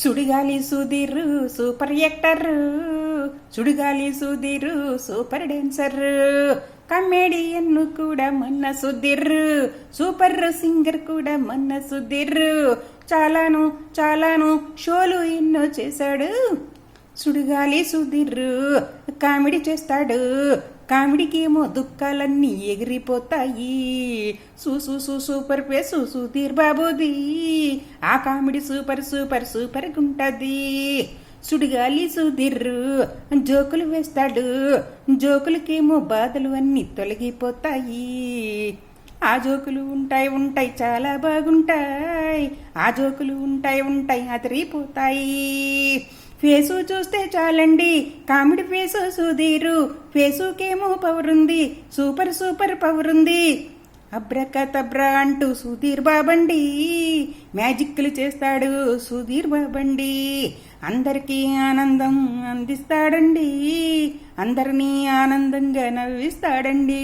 Sudigali Sudheer super actor, Sudigali Sudheer super dancer, comedian కూడా మొన్న Sudheer, super singer కూడా మొన్న సుధీర్, చాలాను షోలు ఎన్నో చేశాడు. సుడిగాలి సుధీర్ కామెడీ చేస్తాడు, కామెడీకి ఏమో దుఃఖాలన్నీ ఎగిరిపోతాయి. సూపర్ పేసు సుధీర్ బాబుది, ఆ కామెడీ సూపర్ గుంటది. సుడిగాలి సుధీర్ జోకులు వేస్తాడు, జోకులకేమో బాధలు అన్నీ తొలగిపోతాయి. ఆ జోకులు ఉంటాయి చాలా బాగుంటాయి, ఆ జోకులు ఉంటాయి అదిరిపోతాయి. ఫేసు చూస్తే చాలండి కామెడీ ఫేసు సుధీరు, ఫేసుకేమో పవర్ ఉంది, సూపర్ పవర్ ఉంది. అబ్రకతబ్రా అంటూ సుధీర్ బాబండి, మ్యాజిక్లు చేస్తాడు సుధీర్ బాబండి. అందరికీ ఆనందం అందిస్తాడండి, అందరినీ ఆనందంగా నవ్విస్తాడండి.